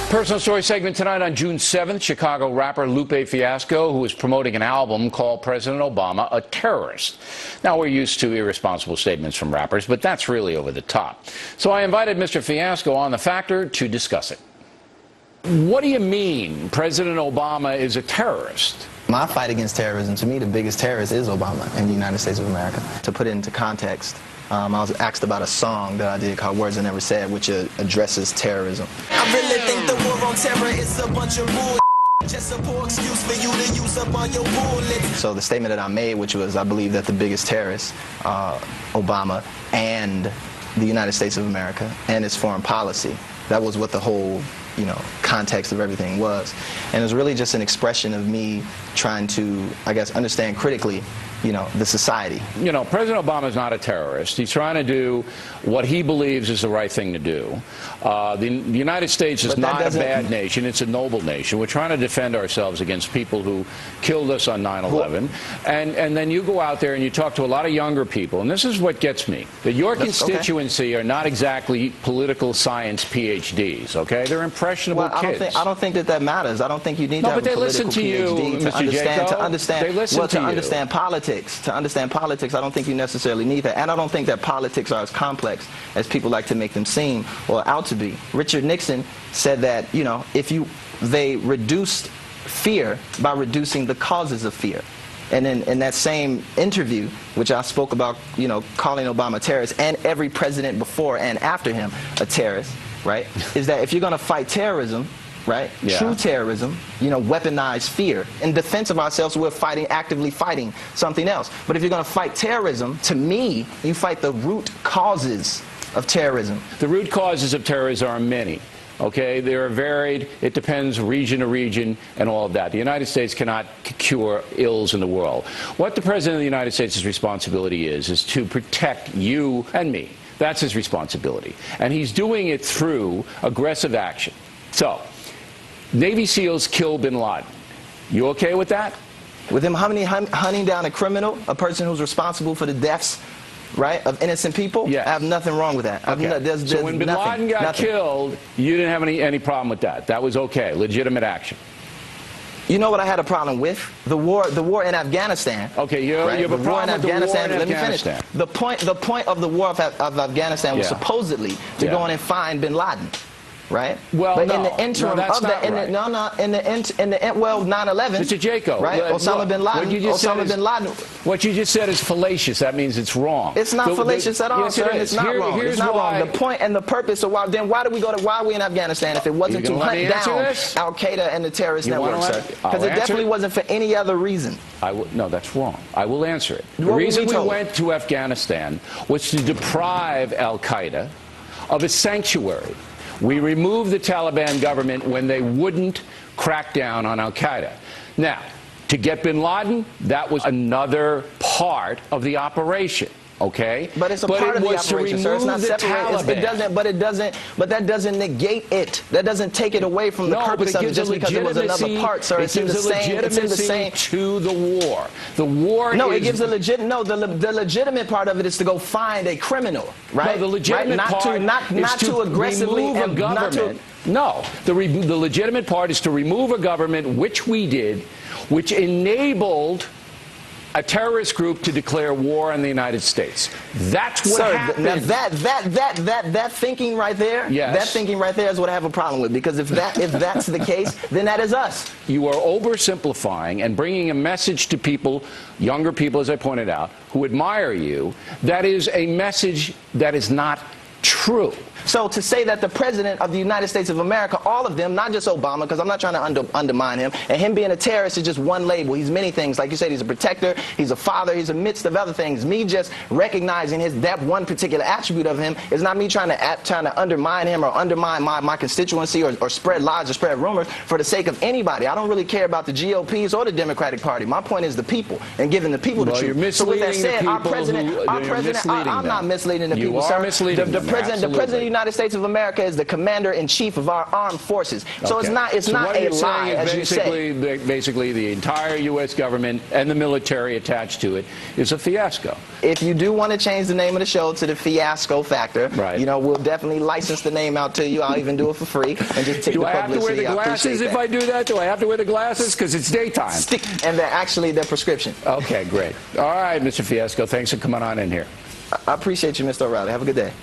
Personal story segment tonight on June 7th. Chicago rapper Lupe Fiasco, who is promoting an album, called President Obama a terrorist. Now, we're used to irresponsible statements from rappers, but that's really over the top. So I invited Mr. Fiasco on The Factor to discuss it. What do you mean President Obama is a terrorist? My fight against terrorism, to me, the biggest terrorist is Obama in the United States of America. To put it into context, I was asked about a song that I did called Words I Never Said, which addresses terrorism. I really think the war on terror is a bunch of bull. Just a poor excuse for you to use up all your bullets. So the statement that I made, which was, I believe that the biggest terrorist, Obama, and the United States of America, and its foreign policy. That was what the whole, context of everything was. And it was really just an expression of me trying to, I guess, understand critically, the society. President Obama is not a terrorist. He's trying to do what he believes is the right thing to do. The United States is not a bad nation. It's a noble nation. We're trying to defend ourselves against people who killed us on 9/11. And then you go out there and you talk to a lot of younger people, and this is what gets me, that your constituency are not exactly political science PhDs, okay? They're impressionable kids. I don't think that matters. I don't think you need to have a political PhD to understand politics. To understand politics, I don't think you necessarily need that. And I don't think that politics are as complex as people like to make them seem or out to be. Richard Nixon said that, they reduced fear by reducing the causes of fear. And in that same interview, which I spoke about, calling Obama a terrorist, and every president before and after him a terrorist, right, is that if you're going to fight terrorism, right? Yeah. True terrorism, weaponized fear. In defense of ourselves, we're actively fighting something else. But if you're going to fight terrorism, to me, you fight the root causes of terrorism. The root causes of terrorism are many. Okay, they are varied. It depends region to region and all of that. The United States cannot cure ills in the world. What the President of the United States' responsibility is to protect you and me. That's his responsibility. And he's doing it through aggressive action. So, Navy SEALs kill bin Laden. You okay with that? With him hunting down a criminal, a person who's responsible for the deaths, right, of innocent people? Yes. I have nothing wrong with that. Okay. So when bin Laden got killed, you didn't have any problem with that. That was okay, legitimate action. You know what I had a problem with? The war in Afghanistan. Okay, you have a problem with the war in Afghanistan. Let me finish. The point of the war of Afghanistan was supposedly to go in and find bin Laden. Right? Well, but in the interim of that, well, 9/11. Mr. Jaco, right? Osama bin Laden. What you just said is fallacious. That means it's wrong. It's not fallacious at all, yes, sir. It's not wrong. It's not wrong. The point and the purpose of why are we in Afghanistan if it wasn't to hunt down Al Qaeda and the terrorist network, sir? Because it definitely wasn't for any other reason. No, that's wrong. I will answer it. The reason we went to Afghanistan was to deprive Al Qaeda of a sanctuary. We removed the Taliban government when they wouldn't crack down on Al Qaeda. Now, to get bin Laden, that was another part of the operation. Okay, but it's a part of the operation, sir. It's not separate. But that doesn't negate it. That doesn't take it away from the purpose of it just because it was another part, sir. It's in the same. It's in the same. To the war. The war. No, it gives a legit. No, the legitimate part of it is to go find a criminal, right? No, the legitimate part not to aggressively remove a government. No, the legitimate part is to remove a government, which we did, which enabled a terrorist group to declare war on the United States. That's what happened. Now that thinking right there, that thinking right there is what I have a problem with. Because if that's the case, then that is us. You are oversimplifying and bringing a message to people, younger people, as I pointed out, who admire you. That is a message that is not true. So to say that the President of the United States of America, all of them, not just Obama, because I'm not trying to undermine him, and him being a terrorist is just one label. He's many things. Like you said, he's a protector, he's a father, he's a midst of other things. Me just recognizing that one particular attribute of him is not me trying to undermine him or undermine my constituency or spread lies or spread rumors for the sake of anybody. I don't really care about the GOPs or the Democratic Party. My point is the people and giving the people the truth. You're misleading so with that said, our president, I'm not misleading the people, sir. You are misleading them. The President of the United States of America is the commander-in-chief of our armed forces. So it's not a lie, as you say. Basically, the entire U.S. government and the military attached to it is a fiasco. If you do want to change the name of the show to the Fiasco Factor, right, you know, we'll definitely license the name out to you. I'll even do it for free and just take the publicity. Do I have to wear the glasses if I do that? Do I have to wear the glasses? Because it's daytime. And they're prescription. Okay, great. All right, Mr. Fiasco, thanks for coming on in here. I appreciate you, Mr. O'Reilly. Have a good day.